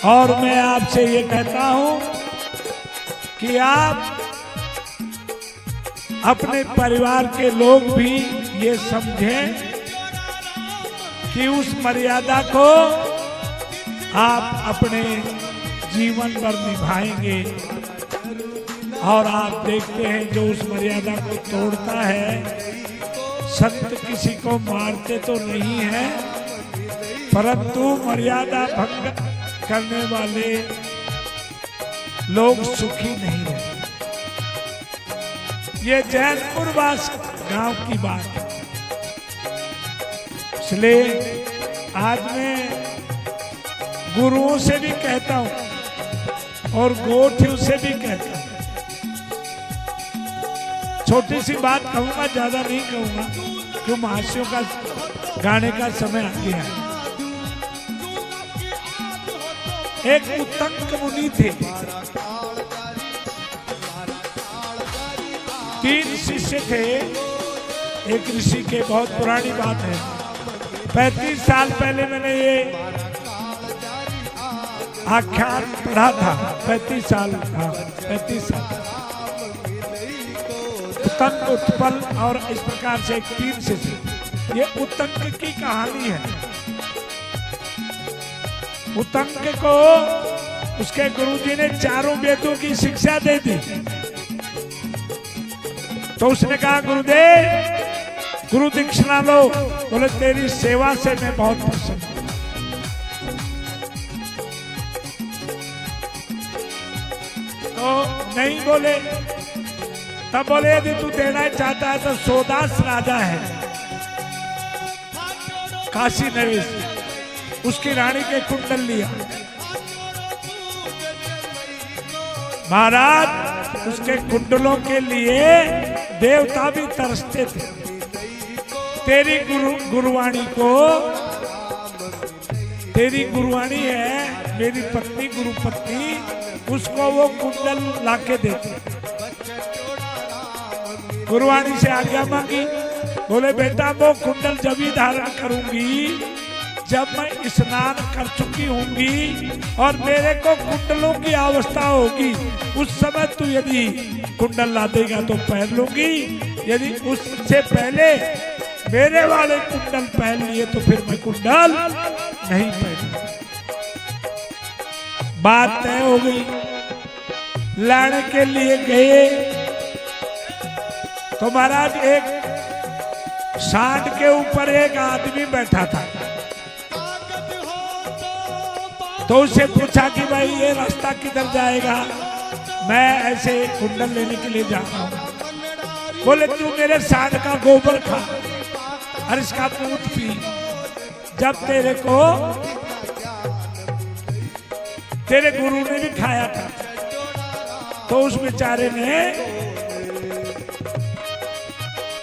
और मैं आपसे ये कहता हूं कि आप अपने परिवार के लोग भी ये समझें कि उस मर्यादा को आप अपने जीवन भर निभाएंगे। और आप देखते हैं जो उस मर्यादा को तोड़ता है, संत किसी को मारते तो नहीं है, परंतु मर्यादा भंग करने वाले लोग सुखी नहीं रहते। ये जैनपुर वास गांव की बात है। इसलिए आज मैं गुरुओं से भी कहता हूं और गोठियों से भी कहता हूं। छोटी सी बात कहूंगा, ज्यादा नहीं कहूंगा, क्यों महाशियों का गाने का समय आ गया है। एक उत्तंक मुनि थे, 3 शिष्य थे। एक ऋषि के, बहुत पुरानी बात है, 35 साल पहले मैंने ये आख्यान पढ़ा था। 35 साल, हाँ 35 साल। उत्तंक, उत्पल और इस प्रकार से 3 शिष्य। ये उत्तंक की कहानी है। उत्तंक को उसके गुरुजी ने 4 वेदों की शिक्षा दे दी। तो उसने कहा, गुरुदेव गुरु दीक्षिणा लो। बोले तेरी सेवा से मैं बहुत प्रसन्न हूं। तो नहीं बोले। तब बोले यदि तू देना चाहता है तो सोदास राजा है काशी नरेश, उसकी रानी के कुंडल लिया। महाराज उसके कुंडलों के लिए देवता भी तरसते थे। तेरी गुरुवाणी को, तेरी गुरुवाणी है मेरी पत्नी, गुरु पत्नी, उसको वो कुंडल लाके देते। गुरुवाणी से आज्ञा मांगी। बोले बेटा वो कुंडल जब ही धारण करूंगी जब मैं स्नान कर चुकी होंगी और मेरे को कुंडलों की अवस्था होगी। उस समय तू यदि कुंडल ला देगा तो पहन लूंगी, यदि उससे पहले मेरे वाले कुंडल पहन लिए तो फिर मैं कुंडल नहीं पहनूंगा। बात तय हो गई। लाने के लिए गए तो महाराज एक सांड के ऊपर एक आदमी बैठा था। तो उससे पूछा कि भाई ये रास्ता किधर जाएगा, मैं ऐसे कुंडल लेने के लिए जा रहा हूं। बोले तू मेरे सांड का गोबर खा और इसका दूध पी। जब तेरे को तेरे गुरु ने भी खाया था। तो उस बेचारे ने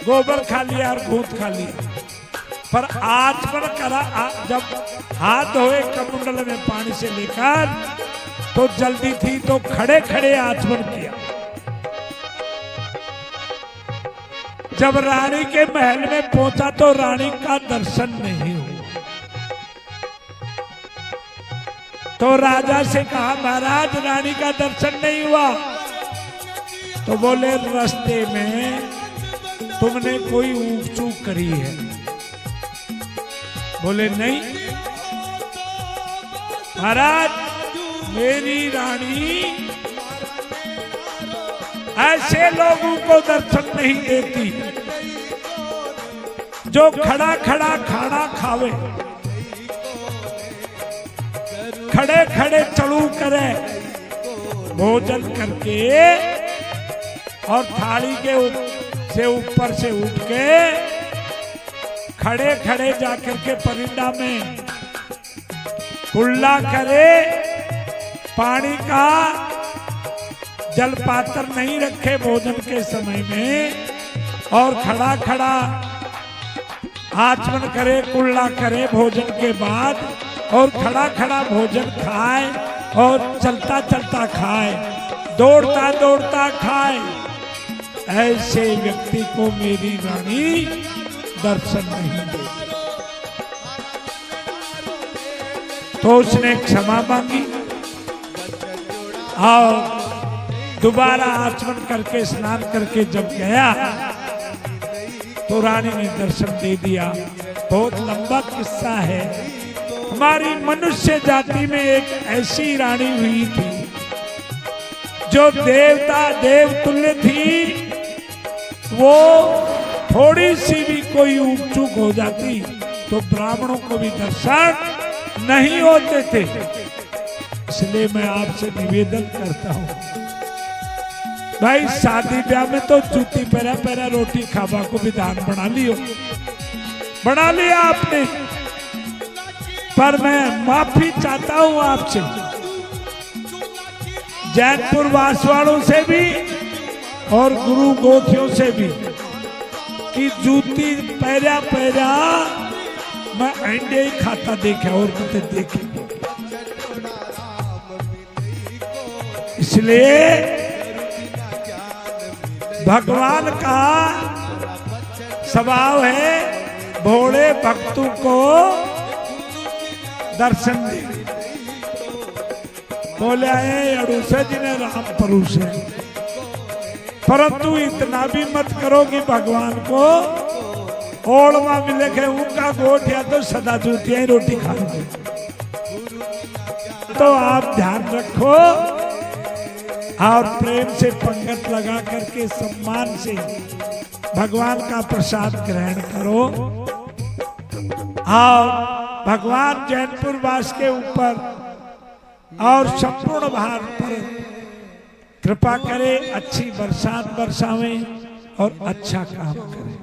गोबर खा लिया और घूंट खा लिया, पर आचमन करा। जब हाथ धोए कमंडल में पानी से लेकर तो जल्दी थी तो खड़े खड़े आचमन किया। जब रानी के महल में पहुंचा तो रानी का दर्शन नहीं हुआ। तो राजा से कहा, महाराज रानी का दर्शन नहीं हुआ। तो बोले रास्ते में तुमने कोई ऊंच चूक करी है। बोले नहीं महाराज, मेरी रानी ऐसे लोगों को दर्शन नहीं देती जो खड़ा खड़ा खाना खावे, खड़े खड़े चलू करे, भोजन करके और थाली के से ऊपर से उठ के खड़े खड़े जाकर के परिंदा में कुल्ला करे, पानी का जलपात्र नहीं रखे भोजन के समय में, और खड़ा खड़ा आचमन करे, कुल्ला करे भोजन के बाद, और खड़ा खड़ा भोजन खाए और चलता चलता खाए, दौड़ता दौड़ता खाए। ऐसे व्यक्ति को मेरी रानी दर्शन नहीं देती। तो उसने क्षमा मांगी। और दोबारा आचमन करके स्नान करके जब गया तो रानी ने दर्शन दे दिया। बहुत लंबा किस्सा है। हमारी मनुष्य जाति में एक ऐसी रानी हुई थी जो देवता देवतुल्य थी। वो थोड़ी सी भी कोई ऊक चूक हो जाती तो ब्राह्मणों को भी दर्शन नहीं होते थे। इसलिए मैं आपसे निवेदन करता हूं भाई, शादी ब्याह में तो जूती पैरा पैरा रोटी खावा को विधान बना लिया आपने। पर मैं माफी चाहता हूं आपसे, जैनपुर वासवाड़ों से भी और गुरु गोथियों से भी, कि जूती पैरा पैरा मैं अंडे ही खाता देखा और कते देखे। इसलिए भगवान का स्वभाव है भोले भक्तों को दर्शन दे। बोले आए अड़ूसे जिन्हें राम परूसे, परंतु इतना भी मत करो कि भगवान को ओढ़वा मिले के उनका गोठ या तो सदा जूतियां ही रोटी खाएंगे। तो आप ध्यान रखो और प्रेम से पंगत लगा करके सम्मान से भगवान का प्रसाद ग्रहण करो और भगवान जैनपुर वास के ऊपर और संपूर्ण भारत पर कृपा करे, अच्छी बरसात बरसावें और अच्छा काम करें।